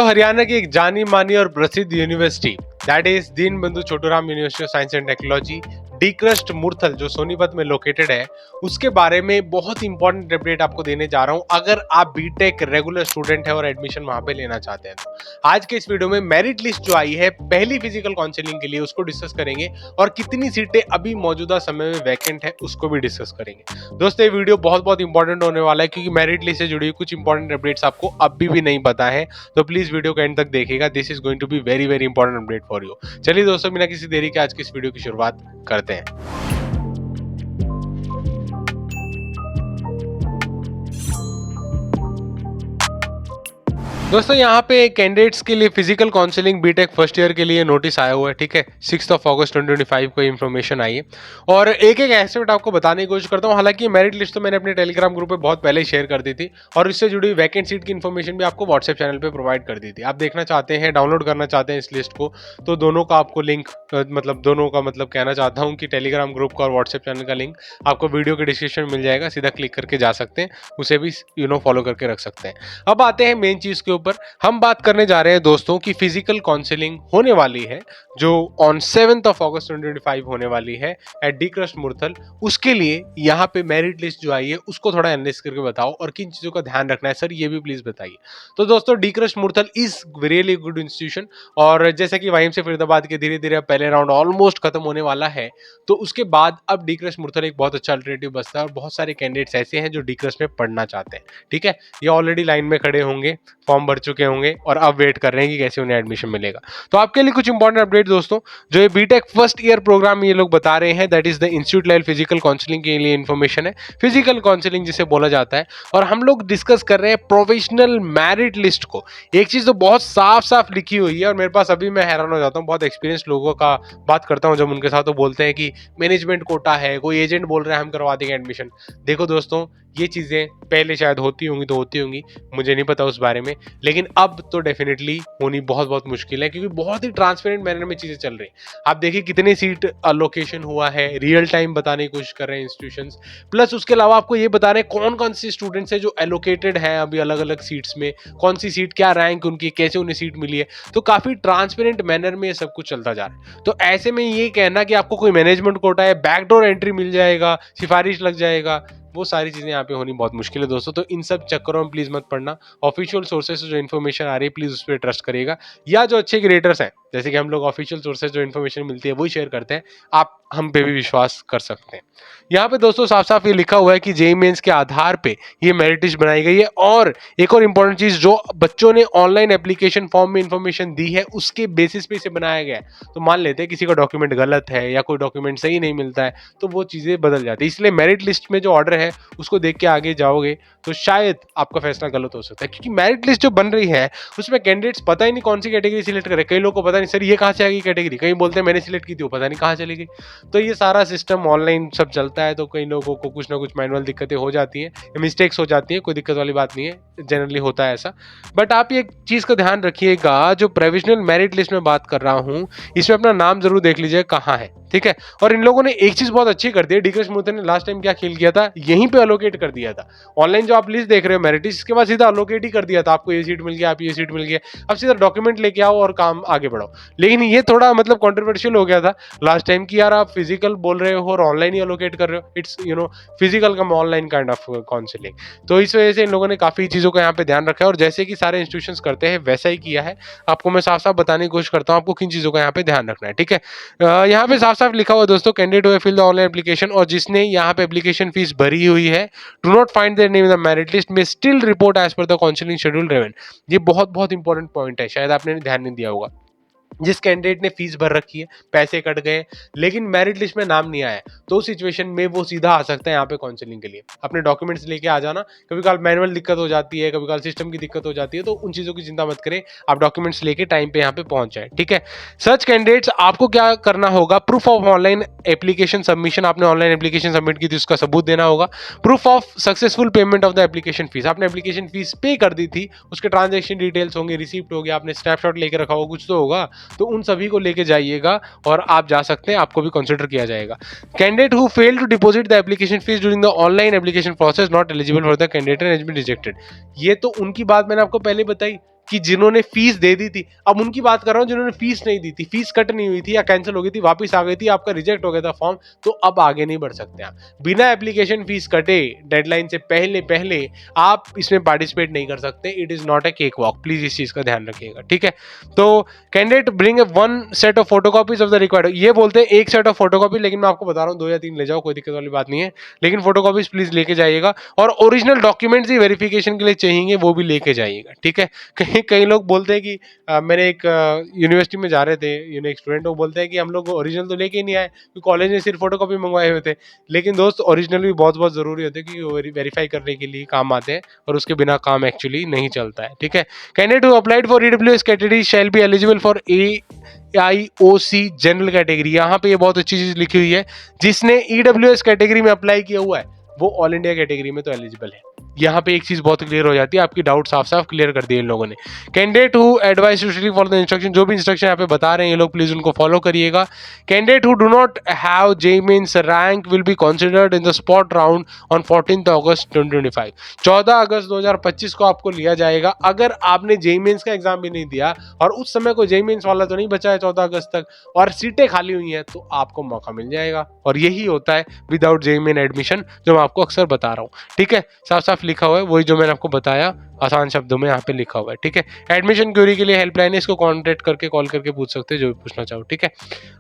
हरियाणा की एक जानी मानी और प्रसिद्ध university that is Deenbandhu Chhoturam university of science and technology DCRUST Murthal जो सोनीपत में लोकेटेड है, उसके बारे में बहुत इंपॉर्टेंट अपडेट आपको देने जा रहा हूं। अगर आप बीटेक रेगुलर स्टूडेंट है और एडमिशन वहां पे लेना चाहते हैं तो आज के इस वीडियो में मेरिट लिस्ट जो आई है पहली फिजिकल काउंसलिंग के लिए उसको डिस्कस करेंगे और कितनी सीटें अभी मौजूदा समय में वैकेंट है उसको भी डिस्कस करेंगे। दोस्तों ये वीडियो बहुत बहुत इंपॉर्टेंट होने वाला है क्योंकि मेरिट लिस्ट से जुड़ी हुई कुछ इंपॉर्टेंट अपडेट्स आपको अभी भी नहीं पता है, तो प्लीज वीडियो को एंड तक देखिएगा। This is going to be very very important update for you. चलिए दोस्तों बिना किसी देरी के आज की इस वीडियो की शुरुआत करते हैं। दोस्तों यहाँ पे कैंडिडेट्स के लिए physical counselling BTech first year के लिए नोटिस आया हुआ है, ठीक है। 6 अगस्त 2025 को इन्फॉर्मेशन आई है और एक एक एस्पेक्ट आपको बताने की कोशिश करता हूँ। हालांकि मेरिट लिस्ट तो मैंने अपने टेलीग्राम ग्रुप पे बहुत पहले ही शेयर कर दी थी और इससे जुड़ी वैकेंट सीट की इन्फॉर्मेशन भी आपको व्हाट्सएप चैनल पे प्रोवाइड कर दी थी। आप देखना चाहते हैं, डाउनलोड करना चाहते हैं इस लिस्ट को, तो दोनों का आपको लिंक दोनों का कहना चाहता हूँ कि टेलीग्राम ग्रुप का और व्हाट्सएप चैनल का लिंक आपको वीडियो के डिस्क्रिप्शन में मिल जाएगा। सीधा क्लिक करके जा सकते हैं, उसे भी फॉलो करके रख सकते हैं। अब आते हैं मेन चीज के ऊपर। हम बात करने जा रहे हैं दोस्तों कि फिजिकल काउंसलिंग होने वाली है जो ऑन 7 अगस्त 2025 होने वाली है एट डीक्रस्ट मुरथल। उसके लिए यहाँ पे मेरिट लिस्ट जो आई है उसको थोड़ा एनालिसिस करके बताओ और किन चीजों का ध्यान रखना है सर, ये भी प्लीज बताइए। तो दोस्तों DCRUST Murthal is really good institution और जैसे कि वहीं से फरीदाबाद के धीरे धीरे पहले राउंड ऑलमोस्ट खत्म होने वाला है, तो उसके बाद अब डीक्रस्ट मुरथल एक बहुत अच्छा अल्टरनेटिव बचता है और बहुत सारे कैंडिडेट्स ऐसे हैं जो डीक्रस्ट में पढ़ना चाहते हैं, ठीक है। ये ऑलरेडी लाइन में खड़े होंगे, फॉर्म भर चुके होंगे और अब वेट कर रहे हैं कि कैसे उन्हें एडमिशन मिलेगा। तो आपके लिए कुछ इंपॉर्टेंट अपडेट दोस्तों, जो ये बीटेक फर्स्ट ईयर प्रोग्राम ये लोग बता रहे हैं that is the institute level physical counselling के लिए इन्फॉर्मेशन है, फिजिकल काउंसलिंग जिसे बोला जाता है। और हम लोग डिस्कस कर रहे हैं प्रोविजनल मेरिट लिस्ट को। एक चीज तो बहुत साफ साफ लिखी हुई है और मेरे पास अभी मैं हैरान हो जाता हूँ, बहुत एक्सपीरियंस लोगों का बात करता हूँ जब उनके साथ, तो बोलते हैं कि मैनेजमेंट कोटा है, कोई एजेंट बोल रहे हैं हम करवा देंगे एडमिशन। देखो दोस्तों ये चीजें पहले शायद होती होंगी तो होती होंगी, मुझे नहीं पता उस बारे में, लेकिन अब तो डेफिनेटली होनी बहुत बहुत मुश्किल है क्योंकि बहुत ही ट्रांसपेरेंट मैनर में चीजें चल रही हैं। आप देखिए कितनी सीट अलोकेशन हुआ है, रियल टाइम बताने की कोशिश कर रहे हैं इंस्टीट्यूशंस, प्लस उसके अलावा आपको ये बता रहे हैं कौन कौन से स्टूडेंट्स है जो एलोकेटेड है अभी अलग अलग सीट्स में, कौन सी सीट क्या रैंक उनकी, कैसे उन्हें सीट मिली है। तो काफी ट्रांसपेरेंट मैनर में ये सब कुछ चलता जा रहा है। तो ऐसे में ये कहना कि आपको कोई मैनेजमेंट कोटा है, बैकडोर एंट्री मिल जाएगा, सिफारिश लग जाएगा, वो सारी चीजें यहाँ पे होनी बहुत मुश्किल है दोस्तों। तो इन सब चक्करों में प्लीज मत पड़ना। ऑफिशियल सोर्सेस से जो इन्फॉर्मेशन आ रही है प्लीज उस पर ट्रस्ट करिएगा, या जो अच्छे क्रिएटर्स हैं जैसे कि हम लोग ऑफिशियल सोर्सेस जो इन्फॉर्मेशन मिलती है वही शेयर करते हैं, आप हम पे भी विश्वास कर सकते हैं। यहाँ पे दोस्तों साफ साफ ये लिखा हुआ है कि जेईई मेंस के आधार पे ये मेरिट लिस्ट बनाई गई है। और एक और इंपॉर्टेंट चीज, जो बच्चों ने ऑनलाइन एप्लीकेशन फॉर्म में इन्फॉर्मेशन दी है उसके बेसिस पे इसे बनाया गया है। तो मान लेते हैं किसी का डॉक्यूमेंट गलत है या कोई डॉक्यूमेंट सही नहीं मिलता है तो वो चीजें बदल जाती है। इसलिए मेरिट लिस्ट में जो ऑर्डर है उसको देख के आगे जाओगे तो शायद आपका फैसला गलत हो सकता है, क्योंकि मेरिट लिस्ट जो बन रही है उसमें कैंडिडेट्स पता ही नहीं कौन सी कैटेगरी सिलेक्ट करे। कई लोगों को पता नहीं सर ये कहाँ से आ गई कैटेगरी, कहीं बोलते हैं मैंने सिलेक्ट की थी वो पता नहीं कहाँ चली गई। तो ये सारा सिस्टम ऑनलाइन सब चलता है, तो कई लोगों को कुछ ना कुछ मैनुअल दिक्कतें हो जाती हैं, मिस्टेक्स हो जाती हैं, कोई दिक्कत वाली बात नहीं है, जनरली होता है ऐसा। बट आप ये चीज का ध्यान रखिएगा, जो प्रोविजनल मेरिट लिस्ट में बात कर रहा हूँ इसमें अपना नाम जरूर देख लीजिए कहाँ है, ठीक है। और इन लोगों ने एक चीज बहुत अच्छी कर दी है, डीक्रस्ट मुरथल ने लास्ट टाइम क्या खेल किया था, यहीं पे अलोकेट कर दिया था। ऑनलाइन जो आप लिस्ट देख रहे हो मेरिट लिस्ट, इसके बाद सीधा अलोकेट ही कर दिया था, आपको ये सीट मिल गया, आप ये सीट मिल गया, अब सीधा डॉक्यूमेंट लेके आओ और काम आगे बढ़ाओ। लेकिन ये थोड़ा कंट्रोवर्शियल हो गया था लास्ट टाइम कि यार आप फिजिकल बोल रहे हो और ऑनलाइन ही अलोकेट कर रहे हो, it's physical come online kind of counselling. तो इस वजह से इन लोगों ने काफी चीजों का यहाँ पे ध्यान रखा है और जैसे कि सारे इंस्टीट्यूशंस करते हैं वैसा ही किया है। आपको मैं साफ साफ बताने की कोशिश करता हूँ आपको किन चीजों का यहाँ पे ध्यान रखना है, ठीक है। यहाँ पे साफ साफ लिखा हुआ दोस्तों, candidate who have filled the online application, और जिसने यहाँ पे एप्लीकेशन फीस भरी हुई है, do not find their name in the merit list में still report as per the counselling schedule given. ये बहुत बहुत इंपॉर्टेंट पॉइंट है, शायद आपने ध्यान नहीं दिया होगा। जिस कैंडिडेट ने फीस भर रखी है, पैसे कट गए लेकिन मेरिट लिस्ट में नाम नहीं आया, तो उस सिचुएशन में वो सीधा आ सकता है यहाँ पे काउंसलिंग के लिए। अपने डॉक्यूमेंट्स लेके आ जाना, कभी कभार मैनुअल दिक्कत हो जाती है, कभी कभार सिस्टम की दिक्कत हो जाती है, तो उन चीजों की चिंता मत करें, आप डॉक्यूमेंट्स लेके टाइम पे यहाँ पे पहुंच जाए, ठीक है। सच कैंडिडेट्स आपको क्या करना होगा, proof of online application submission, आपने ऑनलाइन एप्लीकेशन सबमिट की थी उसका सबूत देना होगा। Proof of successful payment of the application fees, आपने एप्लीकेशन फीस पे कर दी थी, उसके ट्रांजेक्शन डिटेल्स होंगे, रिसिप्ट हो गया, आपने स्नैपशॉट लेके रखा होगा, कुछ तो होगा, तो उन सभी को लेके जाइएगा और आप जा सकते हैं, आपको भी कंसीडर किया जाएगा। Candidate who fail to deposit the application fees during the online application process not eligible for the candidate and has been rejected. ये तो उनकी बात मैंने आपको पहले बताई कि जिन्होंने फीस दे दी थी, अब उनकी बात कर रहा हूँ जिन्होंने फीस नहीं दी थी, फीस कट नहीं हुई थी या कैंसिल हो गई थी, वापस आ गई थी, आपका रिजेक्ट हो गया था फॉर्म, तो अब आगे नहीं बढ़ सकते आप बिना एप्लीकेशन फीस कटे, डेडलाइन से पहले पहले आप इसमें पार्टिसिपेट नहीं कर सकते। It is not a cake walk, please इस चीज का ध्यान रखिएगा, ठीक है। तो candidate bring a one set of photocopies of the required, ये बोलते हैं एक सेट ऑफ फोटोकॉपी, लेकिन मैं आपको बता रहा हूँ 2 या 3 ले जाओ, कोई दिक्कत वाली बात नहीं है, लेकिन फोटोकॉपीज प्लीज लेके जाइएगा, और ओरिजिनल डॉक्यूमेंट्स ही वेरिफिकेशन के लिए चाहिए वो भी लेके जाइएगा, ठीक है। कई कई लोग बोलते हैं कि मैंने एक यूनिवर्सिटी में जा रहे थे, एक स्टूडेंट, वो बोलते हैं कि हम लोग ओरिजिनल तो लेके ही नहीं आए क्योंकि कॉलेज ने सिर्फ फोटोकॉपी मंगवाए हुए थे, लेकिन दोस्त ओरिजिनल भी बहुत बहुत जरूरी होते हैं क्योंकि वो वेरीफाई करने के लिए काम आते हैं, और उसके बिना काम एक्चुअली नहीं चलता है, ठीक है। Candidate who applied for EWS category shall be eligible for AIOC general category, यहाँ पे ये बहुत अच्छी चीज लिखी हुई है, जिसने ईडब्ल्यूएस कैटेगरी में अप्लाई किया हुआ है वो ऑल इंडिया कैटेगरी में तो एलिजिबल है। यहाँ पे एक चीज बहुत क्लियर हो जाती है, आपकी डाउट साफ साफ क्लियर कर दिए इन लोगों ने। Candidate who advice to follow the instruction, जो भी इंस्ट्रक्शन यहाँ पे बता रहे हैं ये लोग प्लीज उनको फॉलो करिएगा। Candidate who do not have JEE mains rank will be considered in the spot round on 14 अगस्त 2025, 14 अगस्त 2025 को आपको लिया जाएगा। अगर आपने जेईई मेंस का एग्जाम भी नहीं दिया और उस समय को जेईई मेंस वाला तो नहीं बचा है 14 अगस्त तक, और सीटें खाली हुई हैं, तो आपको मौका मिल जाएगा, और यही होता है विदाउट जेईई मेन एडमिशन, जो मैं आपको अक्सर बता रहा हूँ, ठीक है। साफ साफ लिखा हुआ है वही जो मैंने आपको बताया, आसान शब्दों में यहाँ पे लिखा हुआ है, ठीक है। एडमिशन क्वेरी के लिए हेल्पलाइन है, इसको कॉन्टेक्ट करके कॉल करके पूछ सकते हैं जो भी पूछना चाहो, ठीक है।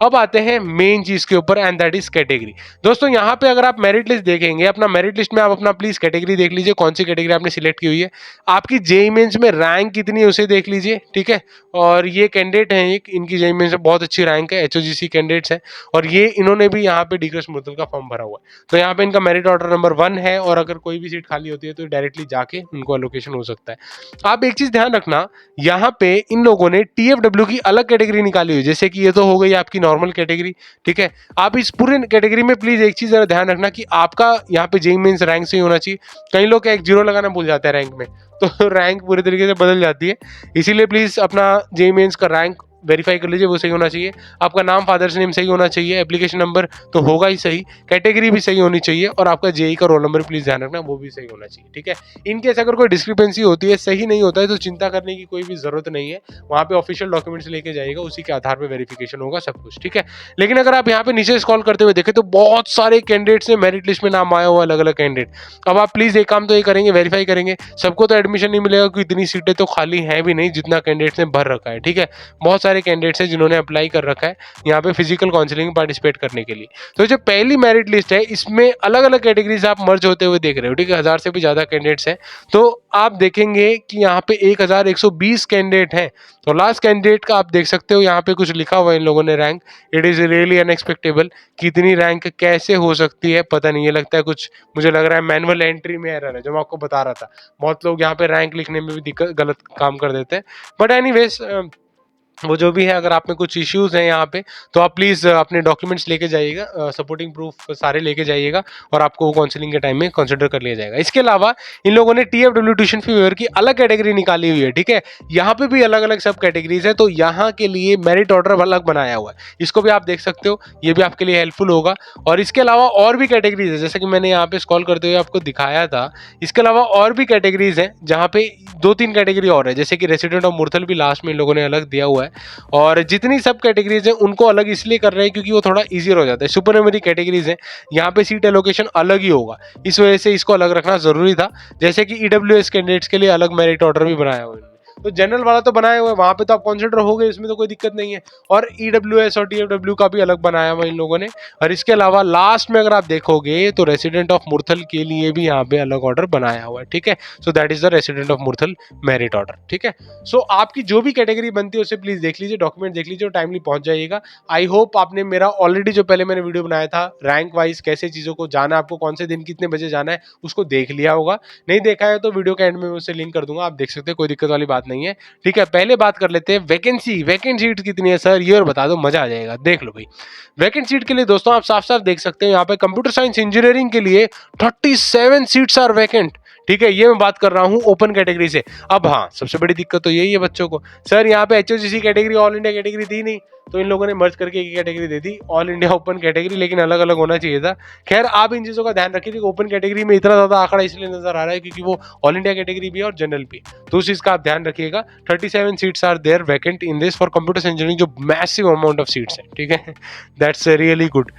अब आते हैं मेन चीज के ऊपर, एंड दैट इज कैटेगरी। दोस्तों यहाँ पे अगर आप मेरिट लिस्ट देखेंगे, अपना मेरिट लिस्ट में आप अपना प्लीज कैटेगरी देख लीजिए, कौन सी कैटेगरी आपने सिलेक्ट की हुई है, आपकी जेईई मेंस में रैंक कितनी है उसे देख लीजिए, ठीक है। और ये कैंडिडेट हैं, एक इनकी जेईई मेंस में बहुत अच्छी रैंक है, HOGC कैंडिडेट्स है, और ये इन्होंने भी यहाँ पे डी मुर्तल का फॉर्म भरा हुआ है, तो यहाँ पे इनका मेरिट ऑर्डर नंबर 1 है, और अगर कोई भी सीट खाली होती है तो डायरेक्टली जाके उनको एलोकेशन हो सकता है। आप एक चीज ध्यान रखना, यहाँ पे इन लोगों ने TFW की अलग कैटेगरी निकाली हुई, जैसे कि ये तो हो गई आपकी नॉर्मल कैटेगरी, ठीक है। आप इस पूरे कैटेगरी में प्लीज एक चीज जरा ध्यान रखना कि आपका यहाँ पे जेईई मेंस रैंक सही होना चाहिए। कई लोग एक 0 लगाना भूल जाते हैं रैंक में, तो रैंक पूरी तरीके से बदल जाती है, इसीलिए प्लीज अपना जेईई मेंस का रैंक वेरीफाई कर लीजिए, वो सही होना चाहिए। आपका नाम, फादर्स नेम सही होना चाहिए, एप्लीकेशन नंबर तो होगा ही सही, कैटेगरी भी सही होनी चाहिए, और आपका जेईई का रोल नंबर प्लीज ध्यान रखना वो भी सही होना चाहिए, ठीक है। इनकेस अगर कोई डिस्क्रिपेंसी होती है, सही नहीं होता है, तो चिंता करने की कोई भी जरूरत नहीं है, वहाँ पे ऑफिशियल डॉक्यूमेंट्स लेके जाइएगा, उसी के आधार पर वेरिफिकेशन होगा सब कुछ, ठीक है। लेकिन अगर आप यहाँ पे नीचे स्क्रॉल करते हुए देखें तो बहुत सारे कैंडिडेट्स ने मेरिट लिस्ट में नाम आया हुआ अलग अलग कैंडिडेट। अब आप प्लीज एक काम तो ये करेंगे, वेरीफाई करेंगे, सबको तो एडमिशन नहीं मिलेगा क्योंकि इतनी सीटें तो खाली हैं भी नहीं जितना कैंडिडेट्स ने भर रखा है, ठीक है। बहुत सारे कैंडिडेट्स हैं जिन्होंने अप्लाई कर रखा है यहाँ पे फिजिकल काउंसलिंग में पार्टिसिपेट करने के लिए। तो जो पहली मेरिट लिस्ट है इसमें अलग अलग कैटेगरीज आप मर्ज होते हुए देख रहे हो, ठीक है। 1000 से भी ज्यादा कैंडिडेट्स हैं, तो आप देखेंगे कि यहाँ पे 1120 कैंडिडेट हैं, तो लास्ट कैंडिडेट का आप देख सकते हो यहाँ पे कुछ लिखा हुआ है इन लोगों ने rank, it is really unexpectable, कितनी रैंक कैसे हो सकती है पता नहीं, ये लगता है कुछ, मुझे लग रहा है मैनुअल एंट्री में एरर है, जो मैं आपको बता रहा था, बहुत लोग यहाँ पे रैंक लिखने में भी दिक्कत, गलत काम कर देते हैं, बट एनीवेज वो जो भी है, अगर आप में कुछ इश्यूज हैं यहाँ पे तो आप प्लीज़ अपने डॉक्यूमेंट्स लेके जाइएगा, सपोर्टिंग प्रूफ सारे लेके जाइएगा, और आपको काउंसलिंग के टाइम में कंसिडर कर लिया जाएगा। इसके अलावा इन लोगों ने TFW ट्यूशन फी वेवर की अलग कैटेगरी निकाली हुई है, ठीक है। यहाँ पे भी अलग अलग सब कैटेगरीज है, तो यहाँ के लिए मेरिट ऑर्डर अलग बनाया हुआ है, इसको भी आप देख सकते हो, ये भी आपके लिए हेल्पफुल होगा। और इसके अलावा और भी कैटेगरीज है, जैसे कि मैंने यहाँ पे स्क्रॉल करते हुए आपको दिखाया था, इसके अलावा और भी कैटेगरीज हैं जहाँ पे 2-3 कैटेगरी और है, जैसे कि रेसिडेंट ऑफ मुरथल भी लास्ट में इन लोगों ने अलग दिया हुआ है, और जितनी सब कैटेगरीज हैं उनको अलग इसलिए कर रहे हैं क्योंकि वो थोड़ा इजियर हो जाता है। सुपरनमरी कैटेगरीज हैं, यहाँ पे सीट एलोकेशन अलग ही होगा, इस वजह से इसको अलग रखना जरूरी था। जैसे कि EWS कैंडिडेट्स के लिए अलग मेरिट ऑर्डर भी बनाया हुआ है, तो जनरल वाला तो बनाया हुआ है, वहां पे तो आप कंसिडर हो गए, इसमें तो कोई दिक्कत नहीं है, और EWS और TFW का भी अलग बनाया हुआ इन लोगों ने। और इसके अलावा लास्ट में अगर आप देखोगे तो रेसिडेंट ऑफ मुरथल के लिए भी यहाँ पे अलग ऑर्डर बनाया हुआ है, ठीक है। So that is the resident of Murthal merit order, ठीक है। सो आपकी जो भी कैटेगरी बनती है उसे प्लीज देख लीजिए, डॉक्यूमेंट देख लीजिए और टाइमली पहुंच जाइएगा। आई होप आपने मेरा ऑलरेडी जो पहले मैंने वीडियो बनाया था रैंक वाइज कैसे चीजों को जाना, आपको कौन से दिन कितने बजे जाना है, उसको देख लिया होगा। नहीं देखा है तो वीडियो के एंड में मैं उसे लिंक कर दूंगा, आप देख सकते हैं, कोई दिक्कत वाली बात नहीं है, ठीक है। पहले बात कर लेते हैं वैकेंट सीट कितनी है सर, ये और बता दो, मजा आ जाएगा। देख लो भाई, वैकेंट सीट के लिए दोस्तों आप साफ साफ देख सकते हैं यहाँ पे कंप्यूटर साइंस इंजीनियरिंग के लिए 37 सीट्स आर वैकेंट, ठीक है। ये मैं बात कर रहा हूँ ओपन कैटेगरी से। अब हाँ, सबसे बड़ी दिक्कत तो यही है बच्चों को, सर यहाँ पे HOGC category all India category थी नहीं, तो इन लोगों ने मर्ज करके एक कैटेगरी दे दी, ऑल इंडिया ओपन कैटेगरी, लेकिन अलग अलग होना चाहिए था। खैर आप इन चीज़ों का ध्यान रखिए, ओपन कैटेगरी में इतना ज़्यादा आंकड़ा इसलिए नजर आ रहा है क्योंकि वो ऑल इंडिया कैटेगरी भी है और जनरल भी, तो उस चीज़ का आप ध्यान रखिएगा। 37 seats are there vacant in this for computer engineering, जो मैसिव अमाउंट ऑफ सीट्स है, ठीक है। That's really good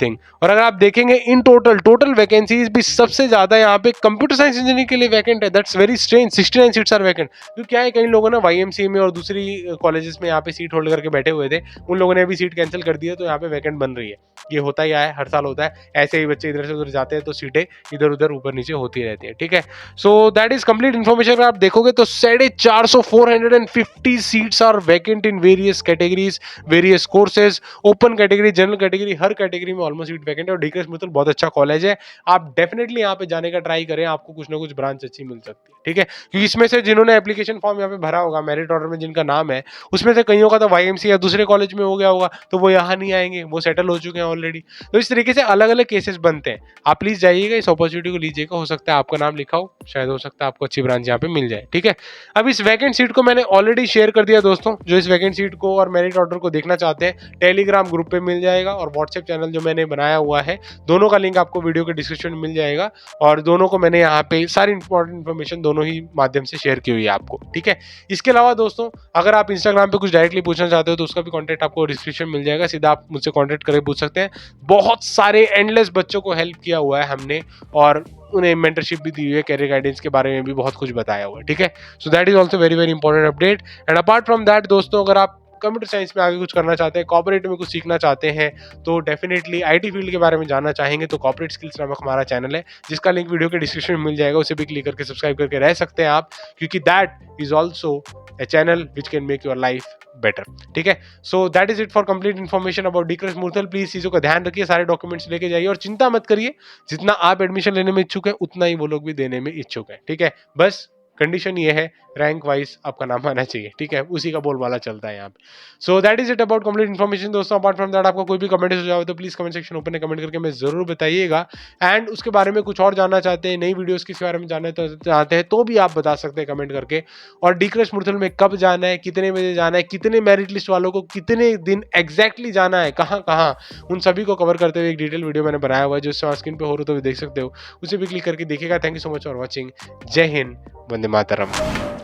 thing. और अगर आप देखेंगे इन टोटल वैकेंसीज भी सबसे ज्यादा यहाँ पे कंप्यूटर साइंस इंजीनियरिंग के लिए वैकेंट है। That's very strange, 69 seats are vacant. तो क्या है, कई लोगों ने YMCA में और दूसरी कॉलेजेस में यहाँ पे सीट होल्ड करके बैठे हुए थे, उन लोगों ने अभी सीट कैंसिल कर दी है, तो यहाँ पे वैकेंट बन रही है। ये होता ही है, हर साल होता है, ऐसे ही बच्चे इधर से उधर जाते हैं तो सीटें इधर उधर ऊपर नीचे होती रहती है, ठीक है। So that is complete information. अगर आप देखोगे तो 450 seats are vacant in various categories, various courses, open category, general category, हर कैटेगरी में ऑलमोस्ट सीट वैकेंट है। और डीकेएस मित्तल बहुत अच्छा कॉलेज है, आप डेफिनेटली यहाँ पे जाने का ट्राई करें, आपको कुछ ना कुछ ब्रांच अच्छी मिल सकती है, ठीक है। क्योंकि इसमें से जिन्होंने एप्लीकेशन फॉर्म यहाँ पे भरा होगा, मेरिट ऑर्डर में जिनका नाम है, उसमें से कईयों का तो YMCA या दूसरे कॉलेज में हो गया होगा, तो वो यहाँ नहीं आएंगे, वो सेटल हो चुके हैं ऑलरेडी। तो इस तरीके से अलग अलग केसेस बनते हैं। आप प्लीज जाइएगा, इस अपॉर्चुनिटी को लीजिएगा, हो सकता है आपका नाम लिखा हो, शायद हो सकता है आपको अच्छी ब्रांच यहाँ पे मिल जाए, ठीक है। अब इस वैकेंट सीट को मैंने ऑलरेडी शेयर कर दिया दोस्तों। जो इस वैकेंट सीट को और मेरिट ऑर्डर को देखना चाहते हैं, टेलीग्राम ग्रुप पे मिल जाएगा, और व्हाट्सएप चैनल जो मैंने बनाया हुआ है, दोनों का लिंक आपको वीडियो के डिस्क्रिप्शन में मिल जाएगा। और दोनों को मैंने यहाँ पे सारी इंपॉर्टेंट इन्फॉर्मेशन दोनों ही माध्यम से शेयर की हुई है आपको, ठीक है। इसके अलावा दोस्तों, अगर आप इंस्टाग्राम पे कुछ डायरेक्टली पूछना चाहते हो तो उसका भी कॉन्टैक्ट आपको डिस्क्रिप्शन मिल जाएगा, सीधा आप मुझसे कॉन्टैक्ट करके पूछ सकते हैं। बहुत सारे एंडलेस बच्चों को हेल्प किया हुआ है हमने, और उन्हें मेंटरशिप भी दी हुई है, कैरियर गाइडेंस के बारे में भी बहुत कुछ बताया हुआ है, ठीक है। So that is also very very important update. And apart from that दोस्तों, अगर आप कंप्यूटर साइंस में आगे कुछ करना चाहते हैं, कॉर्पोरेट में कुछ सीखना चाहते हैं, तो डेफिनेटली IT फील्ड के बारे में जानना चाहेंगे तो कॉर्पोरेट स्किल्स नामक हमारा चैनल है, जिसका लिंक वीडियो के डिस्क्रिप्शन में मिल जाएगा, उसे भी क्लिक करके सब्सक्राइब करके रह सकते हैं आप, क्योंकि that is also a channel which can make your life better, ठीक है। So that is it for complete information about DKS Murthal. Please चीजों का ध्यान रखिए, सारे डॉक्यूमेंट्स लेके जाइए, और चिंता मत करिए, जितना आप एडमिशन लेने में इच्छुक है उतना ही वो लोग भी देने में इच्छुक है, ठीक है। बस कंडीशन ये है, रैंक वाइज आपका नाम आना चाहिए, ठीक है, उसी का बोलबाला चलता है यहाँ पे। सो that is it about complete information दोस्तों। अपार्ट फ्रॉम दैट, आपको कोई भी कमेंट सुझाव हो तो please comment section open comment करके मैं जरूर बताइएगा। एंड उसके बारे में कुछ और जानना चाहते हैं, नई वीडियोस किस बारे में जानना चाहते हैं, तो भी आप बता सकते हैं कमेंट करके। और डीकेएस मुरथल में कब जाना है, कितने बजे जाना है, कितने मेरिट लिस्ट वालों को कितने दिन एग्जैक्टली जाना है, कहाँ कहाँ, उन सभी को कवर करते हुए एक डिटेल वीडियो मैंने बनाया हुआ है, जो स्क्रीन पे हो रहा तो भी देख सकते हो, उसे भी क्लिक करके देखिएगा। Thank you so much for watching. जय हिंद, वंदे मातरम।